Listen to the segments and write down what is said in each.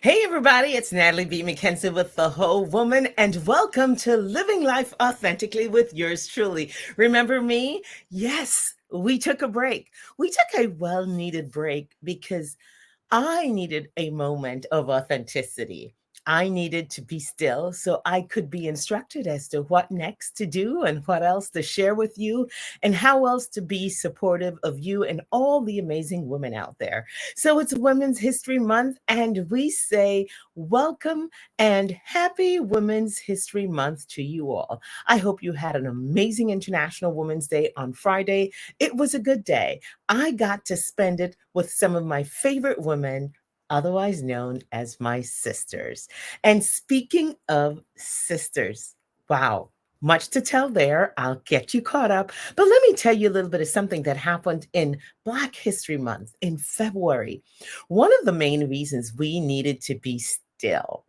Hey, everybody, it's Natalie B. McKenzie with The Whole Woman, and welcome to Living Life Authentically with yours truly. Remember me? Yes, we took a break. We took a well needed break because I needed a moment of authenticity. I needed to be still so I could be instructed as to what next to do and what else to share with you and how else to be supportive of you and all the amazing women out there. So it's Women's History Month, and we say welcome and happy Women's History Month to you all. I hope you had an amazing International Women's Day on Friday. It was a good day. I got to spend it with some of my favorite women, otherwise known as my sisters. And speaking of sisters, wow, much to tell there. I'll get you caught up. But let me tell you a little bit of something that happened in Black History Month in February. One of the main reasons we needed to be still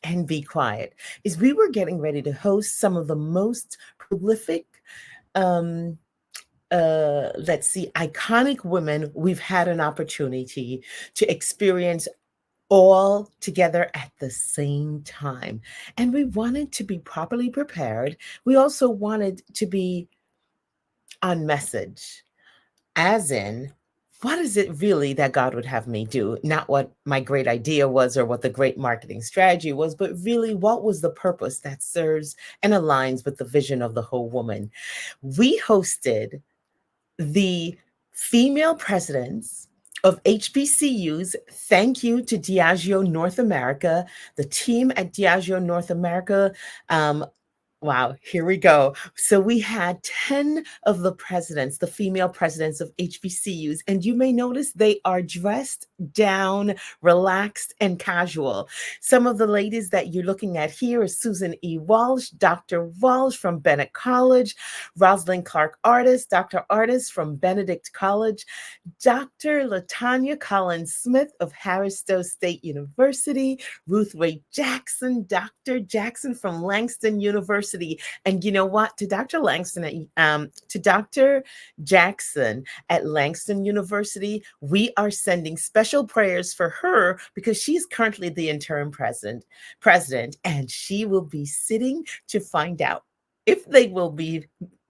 and be quiet is we were getting ready to host some of the most prolific um, let's see, iconic women we've had an opportunity to experience all together at the same time. And we wanted to be properly prepared. We also wanted to be on message, as in, what is it really that God would have me do? Not what my great idea was or what the great marketing strategy was, but really what was the purpose that serves and aligns with the vision of the whole woman. We hosted the female presidents of HBCUs. Thank you to Diageo North America, the team at Diageo North America. Um, Wow, here we go. So we had 10 of the presidents, the female presidents of HBCUs, and you may notice they are dressed down, relaxed, and casual. Some of the ladies that you're looking at here is Susan E. Walsh, Dr. Walsh from Bennett College, Rosalind Clark Artis, Dr. Artis from Benedict College, Dr. Latanya Collins Smith of Harris Stowe State University, Ruth Ray Jackson, Dr. Jackson from Langston University. And you know what? To Dr. Jackson at Langston University, we are sending special prayers for her because she's currently the interim president, and she will be sitting to find out if they will be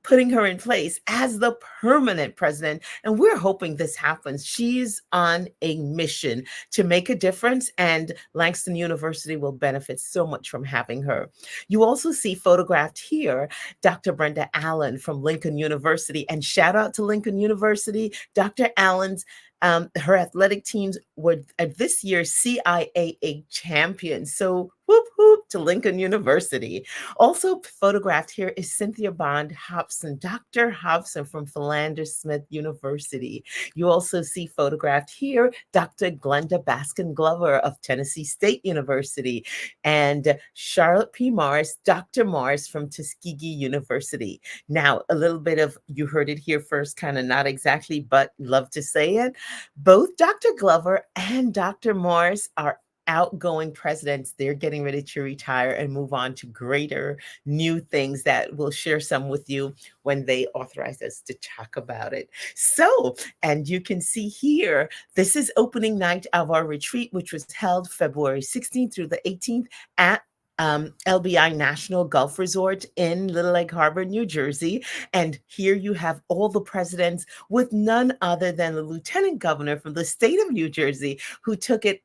putting her in place as the permanent president. And we're hoping this happens. She's on a mission to make a difference, and Langston University will benefit so much from having her. You also see photographed here Dr. Brenda Allen from Lincoln University. And shout out to Lincoln University. Dr. Allen's her athletic teams were this year's CIAA champions. So whoop whoop to Lincoln University. Also photographed here is Cynthia Bond Hobson, Dr. Hobson from Philander Smith University. You also see photographed here Dr. Glenda Baskin Glover of Tennessee State University, and Charlotte P. Morris, Dr. Morris from Tuskegee University. Now, a little bit of, you heard it here first, kind of not exactly, but love to say it. Both Dr. Glover and Dr. Morris are outgoing presidents. They're getting ready to retire and move on to greater new things that we'll share some with you when they authorize us to talk about it. So, and you can see here, this is opening night of our retreat, which was held February 16th through the 18th at LBI National Gulf Resort in Little Egg Harbor, New Jersey. And here you have all the presidents with none other than the lieutenant governor from the state of New Jersey, who took it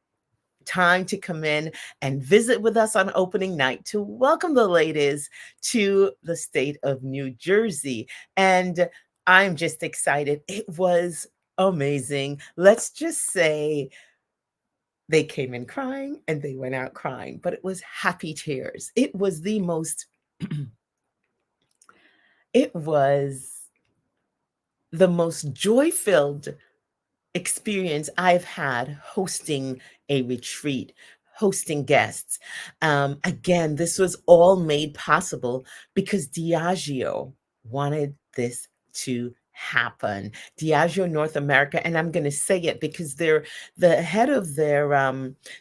time to come in and visit with us on opening night to welcome the ladies to the state of New Jersey. And I'm just excited. It was amazing. Let's just say they came in crying and they went out crying, but it was happy tears. It was the most, it was the most joy filled experience I've had hosting a retreat, hosting guests. Again, this was all made possible because Diageo wanted this to happen. Diageo North America, and I'm going to say it because they're the head of their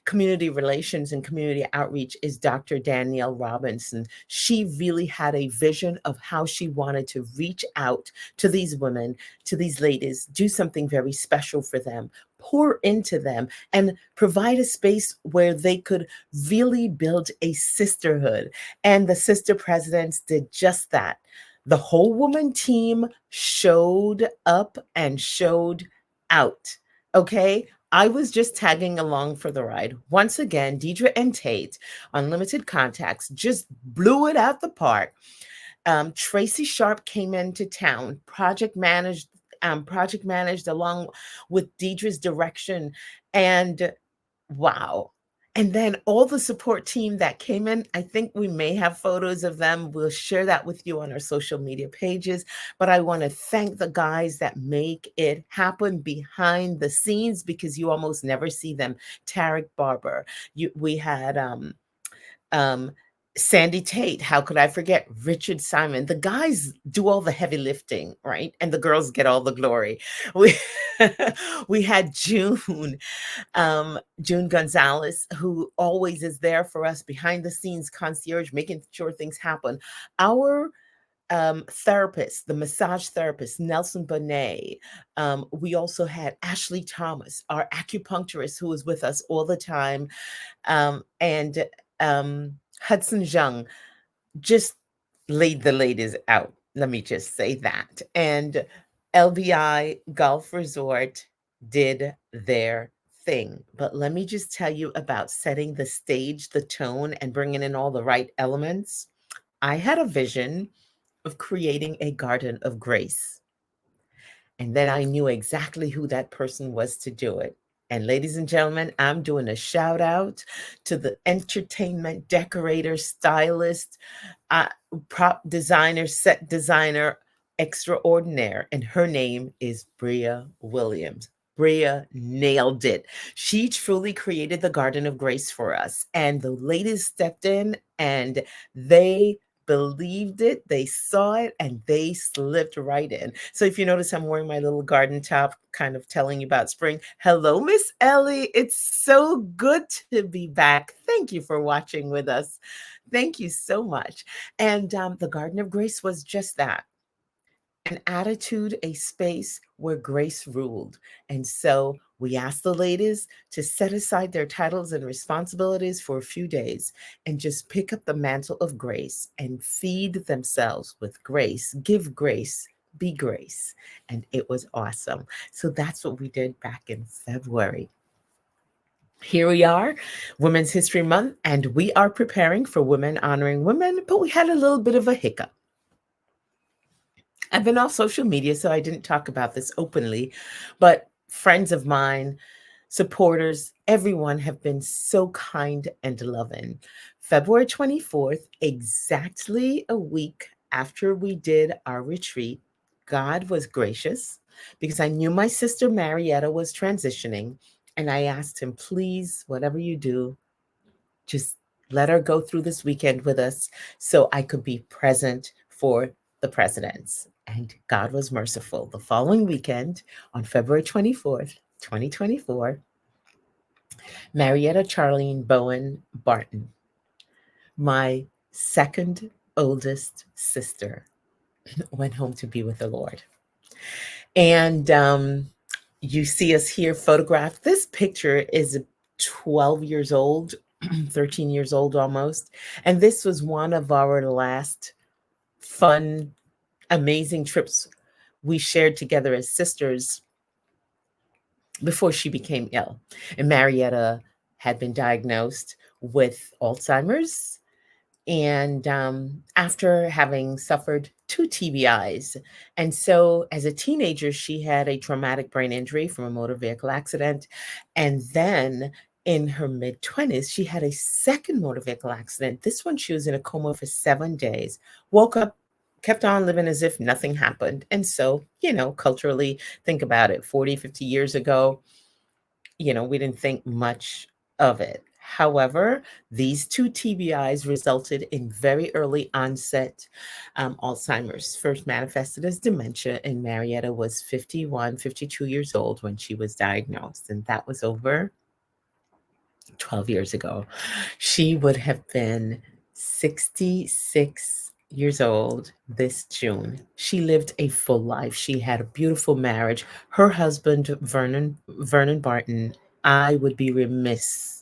community relations and community outreach is Dr. Danielle Robinson. She really had a vision of how she wanted to reach out to these women, to these ladies, do something very special for them, pour into them, and provide a space where they could really build a sisterhood. And the sister presidents did just that. The whole woman team showed up and showed out. Okay. I was just tagging along for the ride. Once again, Deidre and Tate, Unlimited Contacts, just blew it out the park. Tracy Sharp came into town, project managed along with Deidre's direction, and wow. And then all the support team that came in, I think we may have photos of them. We'll share that with you on our social media pages. But I want to thank the guys that make it happen behind the scenes because you almost never see them. Tarek Barber, we had um, Sandy Tate. How could I forget Richard Simon? The guys do all the heavy lifting, right? And the girls get all the glory. We we had June Gonzalez, who always is there for us behind the scenes concierge, making sure things happen. Our therapist, the massage therapist, Nelson Bonet. We also had Ashley Thomas, our acupuncturist, who was with us all the time, and Hudson Jung just laid the ladies out. Let me just say that. And LBI Golf Resort did their thing. But let me just tell you about setting the stage, the tone, and bringing in all the right elements. I had a vision of creating a garden of grace. And then I knew exactly who that person was to do it. And ladies and gentlemen, I'm doing a shout out to the entertainment decorator, stylist, uh, prop designer, set designer extraordinaire. And her name is Bria Williams. Bria nailed it. She truly created the Garden of Grace for us. And the ladies stepped in and they believed it, they saw it, and they slipped right in. So if you notice, I'm wearing my little garden top, kind of telling you about spring. Hello, Miss Ellie. It's so good to be back. Thank you for watching with us. Thank you so much. And the Garden of Grace was just that, an attitude, a space where grace ruled. And so we asked the ladies to set aside their titles and responsibilities for a few days and just pick up the mantle of grace and feed themselves with grace, give grace, be grace. And it was awesome. So that's what we did back in February. Here we are, Women's History Month, and we are preparing for Women Honoring Women, but we had a little bit of a hiccup. I've been off social media, so I didn't talk about this openly, but friends of mine, supporters, everyone have been so kind and loving. February 24th, exactly a week after we did our retreat, God was gracious because I knew my sister Marietta was transitioning, and I asked him, please, whatever you do, just let her go through this weekend with us so I could be present for the presidents. And God was merciful. The following weekend, on February 24th, 2024, Marietta Charlene Bowen Barton, my second oldest sister, went home to be with the Lord. And you see us here photographed. This picture is 12 years old, 13 years old almost. And this was one of our last fun, amazing trips we shared together as sisters before she became ill. And Marietta had been diagnosed with Alzheimer's. And after having suffered 2 TBIs. And so as a teenager, she had a traumatic brain injury from a motor vehicle accident. And then in her mid-20s, she had a second motor vehicle accident. This one, she was in a coma for 7 days, woke up, kept on living as if nothing happened. And so, culturally, think about it, 40, 50 years ago, we didn't think much of it. However, these two TBIs resulted in very early onset Alzheimer's. First manifested as dementia, and Marietta was 51, 52 years old when she was diagnosed. And that was over 12 years ago. She would have been 66 years old this June. She lived a full life. She had a beautiful marriage. Her husband, Vernon Barton, I would be remiss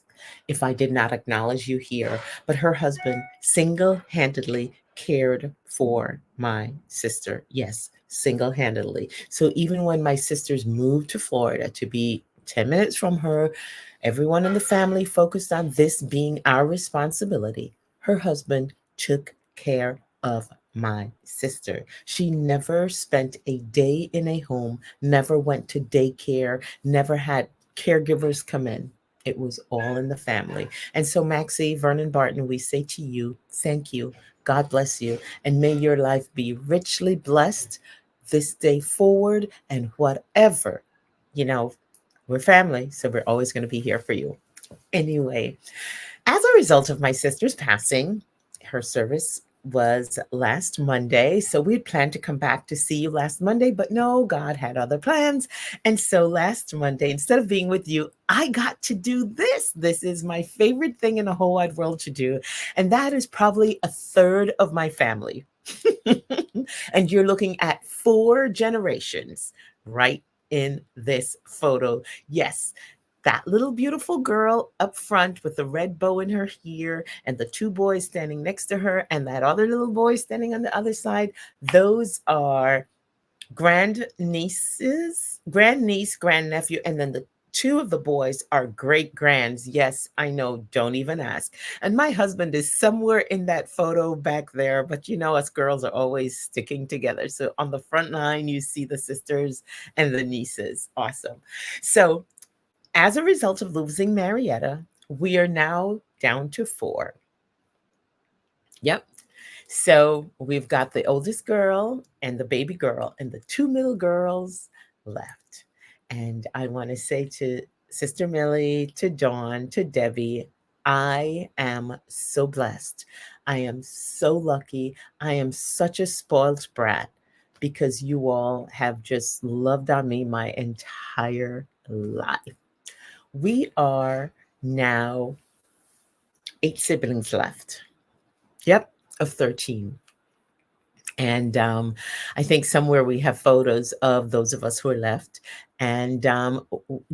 if I did not acknowledge you here, but her husband single handedly cared for my sister. Yes, single handedly. So even when my sisters moved to Florida to be 10 minutes from her, everyone in the family focused on this being our responsibility. Her husband took care of my sister. She never spent a day in a home, never went to daycare, never had caregivers come in. It was all in the family. And so, Maxie, Vernon Barton, we say to you, thank you. God bless you. And may your life be richly blessed this day forward and whatever, you know, we're family, so we're always going to be here for you. Anyway, as a result of my sister's passing, her service was last Monday. So we had planned to come back to see you last Monday, but no, God had other plans. And so last Monday, instead of being with you, I got to do this. This is my favorite thing in the whole wide world to do. And that is probably a third of my family. And you're looking at 4 generations right in this photo. Yes, that little beautiful girl up front with the red bow in her hair and the 2 boys standing next to her and that other little boy standing on the other side, those are grandniece, grandnephew, and then the two of the boys are great grands. Yes, I know, don't even ask. And my husband is somewhere in that photo back there, but you know, us girls are always sticking together. So on the front line, you see the sisters and the nieces. Awesome. So as a result of losing Marietta, we are now down to 4. Yep. So we've got the oldest girl and the baby girl and the 2 middle girls left. And I want to say to Sister Millie, to Dawn, to Debbie, I am so blessed. I am so lucky. I am such a spoiled brat because you all have just loved on me my entire life. We are now 8 siblings left. Yep, of 13. And I think somewhere we have photos of those of us who are left. And,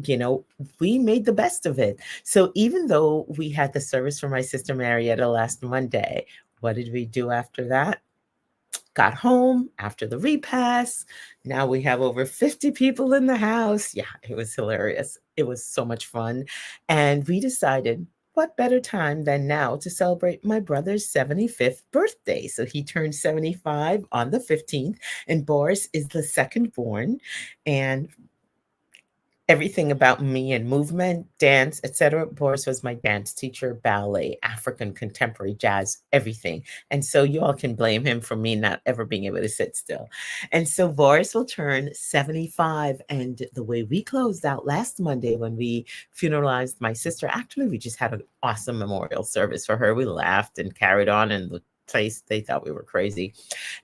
you know, we made the best of it. So even though we had the service for my sister Marietta last Monday, what did we do after that? Got home after the repast. Now we have over 50 people in the house. Yeah, it was hilarious. It was so much fun. And we decided what better time than now to celebrate my brother's 75th birthday. So he turned 75 on the 15th, and Boris is the second born. And everything about me and movement, dance, etc. Boris was my dance teacher, ballet, African contemporary jazz, everything. And so you all can blame him for me not ever being able to sit still. And so Boris will turn 75. And the way we closed out last Monday when we funeralized my sister, actually, we just had an awesome memorial service for her. We laughed and carried on in the place. They thought we were crazy.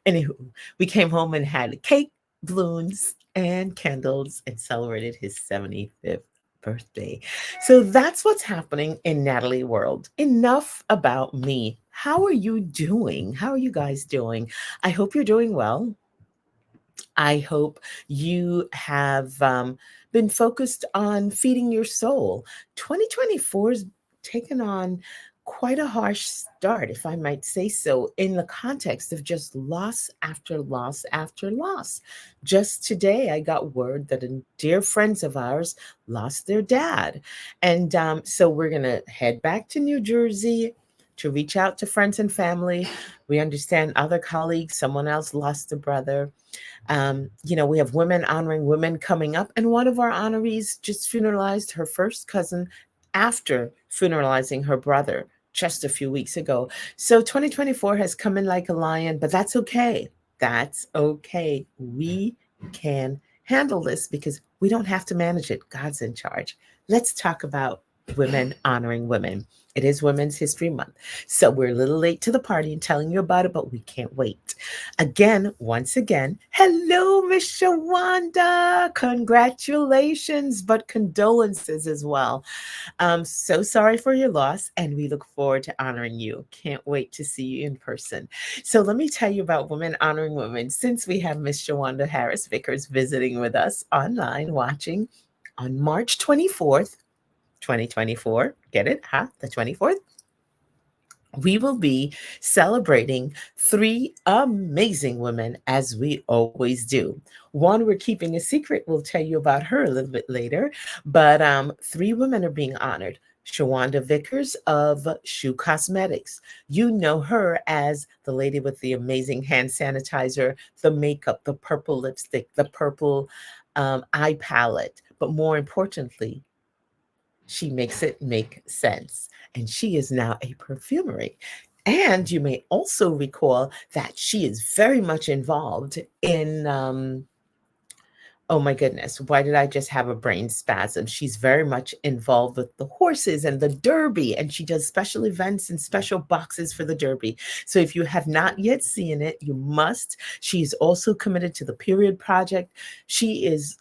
Anywho, we came home and had cake, balloons, and candles and celebrated his 75th birthday. So that's what's happening in Natalie world. Enough about me. How are you doing? How are you guys doing? I hope you're doing well. I hope you have been focused on feeding your soul. 2024 has taken on quite a harsh start, if I might say so, in the context of just loss after loss after loss. Just today, I got word that dear friends of ours lost their dad. And so we're going to head back to New Jersey to reach out to friends and family. We understand other colleagues, someone else lost a brother. You know, we have women honoring women coming up, and one of our honorees just funeralized her first cousin after funeralizing her brother just a few weeks ago. So 2024 has come in like a lion, but that's okay. That's okay. We can handle this because we don't have to manage it. God's in charge. Let's talk about Women Honoring Women. It is Women's History Month. So we're a little late to the party and telling you about it, but we can't wait. Again, once again, hello, Miss Shawanda. Congratulations, but condolences as well. So sorry for your loss, and we look forward to honoring you. Can't wait to see you in person. So let me tell you about Women Honoring Women. Since we have Miss Shawanda Harris Vickers visiting with us online, watching on March 24th, 2024. Get it? Huh? The 24th? We will be celebrating three amazing women as we always do. One we're keeping a secret. We'll tell you about her a little bit later. But three women are being honored. Shawanda Vickers of Shoe Cosmetics. You know her as the lady with the amazing hand sanitizer, the makeup, the purple lipstick, the purple eye palette. But more importantly, she makes it make sense. And she is now a perfumery. And you may also recall that she is very much involved in, oh my goodness, why did I just have a brain spasm? She's very much involved with the horses and the Derby, and she does special events and special boxes for the Derby. So if you have not yet seen it, you must. She's also committed to the Period Project. She is,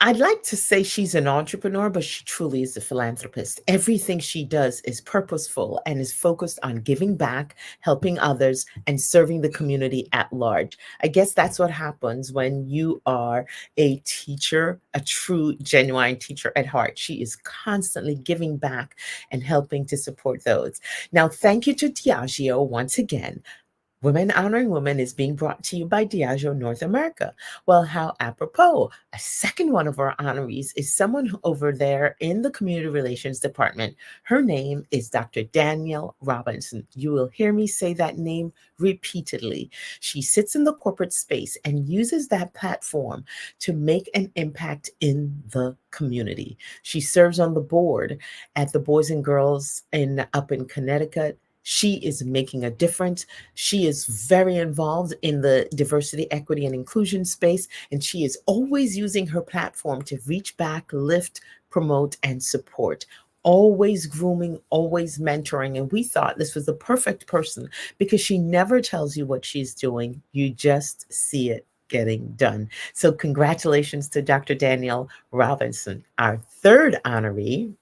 I'd like to say she's an entrepreneur, but she truly is a philanthropist. Everything she does is purposeful and is focused on giving back, helping others, and serving the community at large. I guess that's what happens when you are a teacher, a true, genuine teacher at heart. She is constantly giving back and helping to support those. Now, thank you to Diageo once again. Women Honoring Women is being brought to you by Diageo North America. Well, how apropos. A second one of our honorees is someone over there in the Community Relations Department. Her name is Dr. Danielle Robinson. You will hear me say that name repeatedly. She sits in the corporate space and uses that platform to make an impact in the community. She serves on the board at the Boys and Girls up in Connecticut. She is making a difference. She is very involved in the diversity, equity, and inclusion space, and she is always using her platform to reach back, lift, promote, and support. Always grooming, always mentoring. And we thought this was the perfect person because she never tells you what she's doing. You just see it getting done. So, congratulations to Dr. Danielle Robinson. Our third honoree,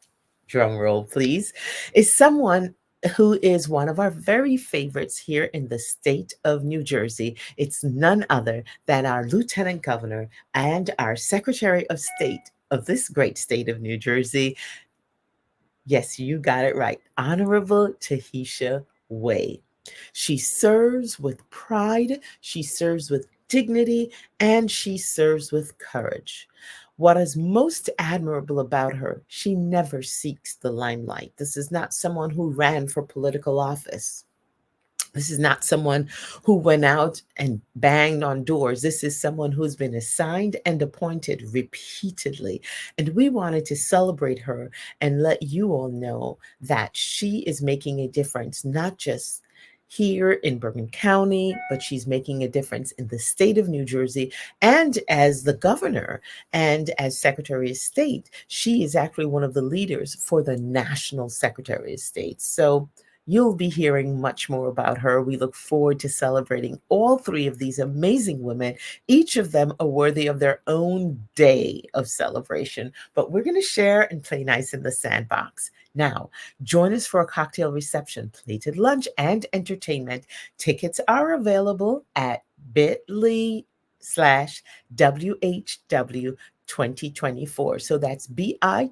drum roll please, is someone who is one of our very favorites here in the state of New Jersey. It's none other than our Lieutenant Governor and our Secretary of State of this great state of New Jersey. Yes, you got it right. Honorable Tahisha Way. She serves with pride, she serves with dignity, and she serves with courage. What is most admirable about her, she never seeks the limelight. This is not someone who ran for political office. This is not someone who went out and banged on doors. This is someone who's been assigned and appointed repeatedly. And we wanted to celebrate her and let you all know that she is making a difference, not just here in Bergen County, but she's making a difference in the state of New Jersey. And as the governor and as Secretary of State, she is actually one of the leaders for the National Secretary of State. So you'll be hearing much more about her. We look forward to celebrating all three of these amazing women. Each of them are worthy of their own day of celebration, but we're going to share and play nice in the sandbox. Now, join us for a cocktail reception, plated lunch, and entertainment. Tickets are available at bit.ly/WHW 2024. So that's bit.ly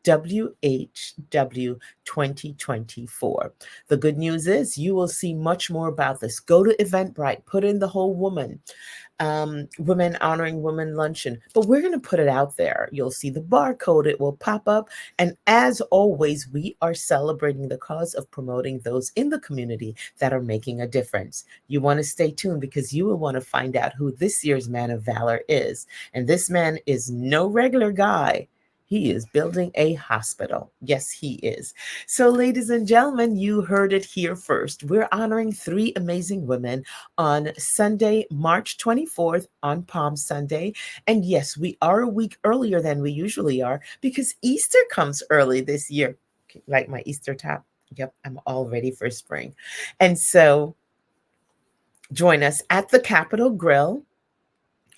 WHW 2024. The good news is you will see much more about this. Go to Eventbrite, put in the whole woman, Women Honoring Women Luncheon, but we're going to put it out there. You'll see the barcode, it will pop up. And as always, we are celebrating the cause of promoting those in the community that are making a difference. You want to stay tuned because you will want to find out who this year's Man of Valor is. And this man is no regular guy. He is building a hospital. Yes, he is. So, ladies and gentlemen, you heard it here first. We're honoring three amazing women on Sunday, March 24th, on Palm Sunday. And yes, we are a week earlier than we usually are because Easter comes early this year. Like my Easter top. Yep, I'm all ready for spring. And so, join us at the Capitol Grill,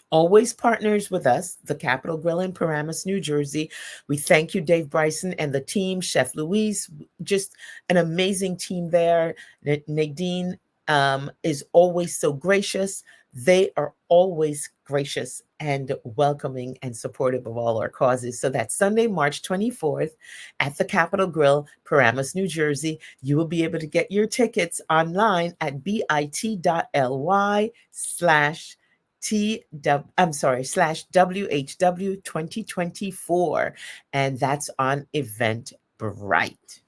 always partners with us, the Capitol Grill in Paramus, New Jersey. We thank you, Dave Bryson and the team, Chef Louise, just an amazing team there. Nadine is always so gracious. They are always gracious and welcoming and supportive of all our causes. So that's Sunday, March 24th at the Capitol Grill, Paramus, New Jersey. You will be able to get your tickets online at bit.ly slash /WHW 2024. And that's on Eventbrite.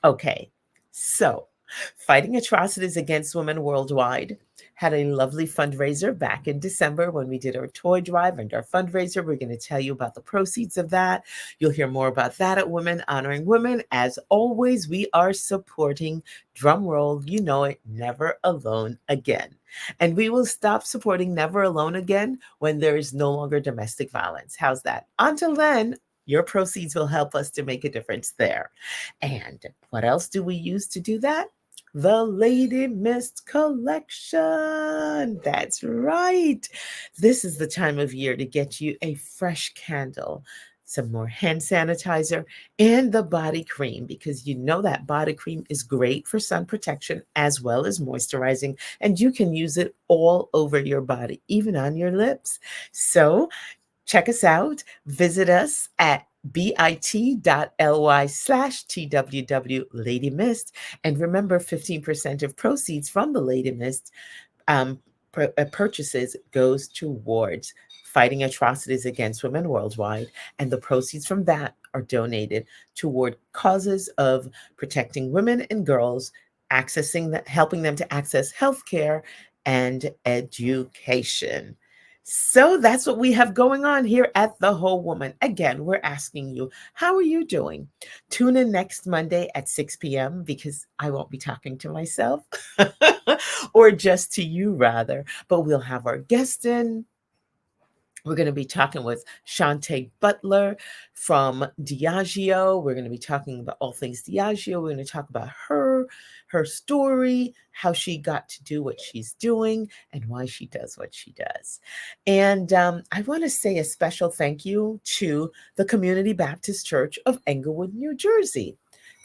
Okay, so Fighting Atrocities Against Women Worldwide had a lovely fundraiser back in December when we did our toy drive and our fundraiser. We're going to tell you about the proceeds of that. You'll hear more about that at Women Honoring Women. As always, we are supporting, drum roll, you know it, Never Alone Again. And we will stop supporting Never Alone Again when there is no longer domestic violence. How's that? Until then, your proceeds will help us to make a difference there. And what else do we use to do that? The Lady Mist collection. That's right. This is the time of year to get you a fresh candle, some more hand sanitizer, and the body cream, because you know that body cream is great for sun protection as well as moisturizing, and you can use it all over your body, even on your lips. So check us out. Visit us at bit.ly/TWW Lady Mist. And remember, 15% of proceeds from the Lady Mist um, purchases goes towards fighting atrocities against women worldwide. And the proceeds from that are donated toward causes of protecting women and girls, helping them to access healthcare and education. So that's what we have going on here at The Whole Woman. Again, we're asking you, how are you doing? Tune in next Monday at 6 p.m. because I won't be talking to myself or just to you, rather. But we'll have our guest in. We're going to be talking with Shantae Butler from Diageo. We're going to be talking about all things Diageo. We're going to talk about her story, how she got to do what she's doing, and why she does what she does. And I want to say a special thank you to the Community Baptist Church of Englewood, New Jersey.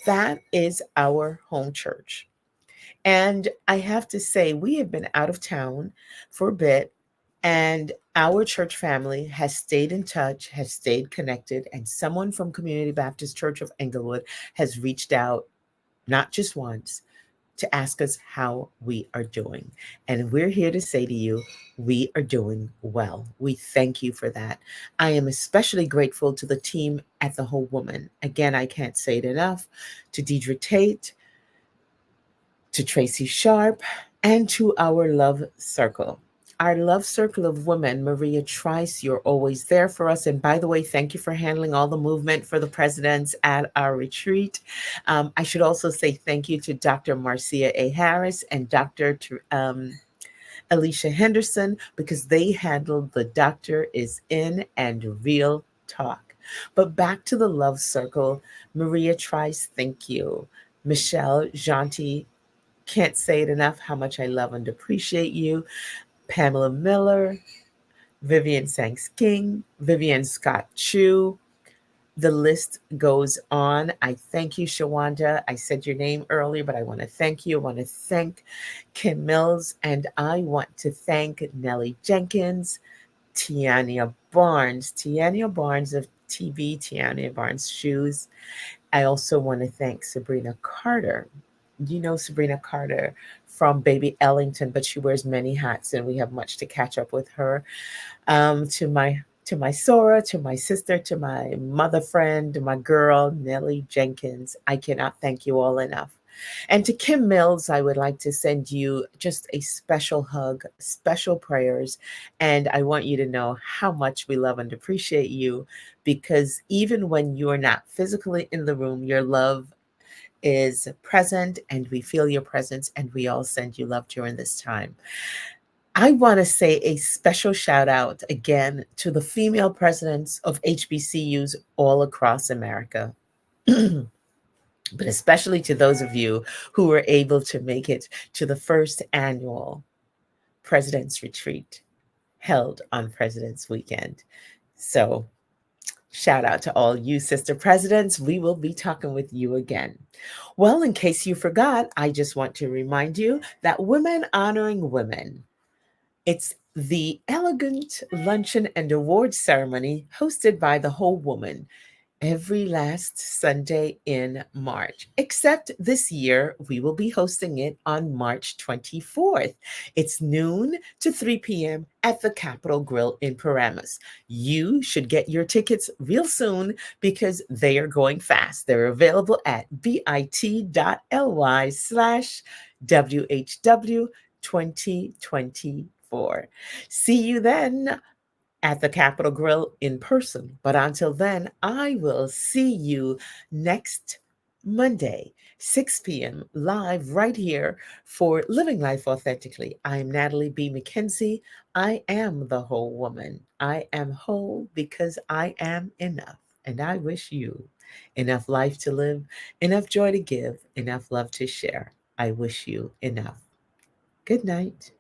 That is our home church. And I have to say, we have been out of town for a bit, and our church family has stayed in touch, has stayed connected, and someone from Community Baptist Church of Englewood has reached out, not just once, to ask us how we are doing. And we're here to say to you, we are doing well. We thank you for that. I am especially grateful to the team at The Whole Woman. Again, I can't say it enough. To Deidre Tate, to Tracy Sharp, and to our love circle. Our love circle of women, Maria Trice, you're always there for us. And by the way, thank you for handling all the movement for the presidents at our retreat. I should also say thank you to Dr. Marcia A. Harris and Dr. Alicia Henderson, because they handled the Doctor is In and Real Talk. But back to the love circle, Maria Trice, thank you. Michelle Janti, can't say it enough how much I love and appreciate you. Pamela Miller, Vivian Sanks King, Vivian Scott Chu. The list goes on. I thank you, Shawanda. I said your name earlier, but I want to thank you. I want to thank Kim Mills, and I want to thank Nellie Jenkins, Tiania Barnes of TV, Tiania Barnes Shoes. I also want to thank Sabrina Carter. You know Sabrina Carter from Baby Ellington, but she wears many hats, and we have much to catch up with her. To my Sora, to my sister, to my mother friend, to my girl Nellie Jenkins, I cannot thank you all enough. And to Kim Mills, I would like to send you just a special hug, special prayers. And I want you to know how much we love and appreciate you, because even when you are not physically in the room, your love is present and we feel your presence, and we all send you love during this time. I want to say a special shout out again to the female presidents of HBCUs all across America. But especially to those of you who were able to make it to the first annual President's Retreat held on President's Weekend. So, shout out to all you sister presidents. We will be talking with you again. Well, in case you forgot, I just want to remind you that Women Honoring Women, it's the elegant luncheon and awards ceremony hosted by the Whole Woman every last Sunday in March, except this year we will be hosting it on March 24th. It's noon to 3 p.m. at the Capitol Grill in Paramus. You should get your tickets real soon because they are going fast. They're available at bit.ly/WHW 2024. See you then at the Capitol Grill in person. But until then, I will see you next Monday, 6 p.m., live right here for Living Life Authentically. I'm Natalie B. McKenzie. I am the whole woman. I am whole because I am enough. And I wish you enough life to live, enough joy to give, enough love to share. I wish you enough. Good night.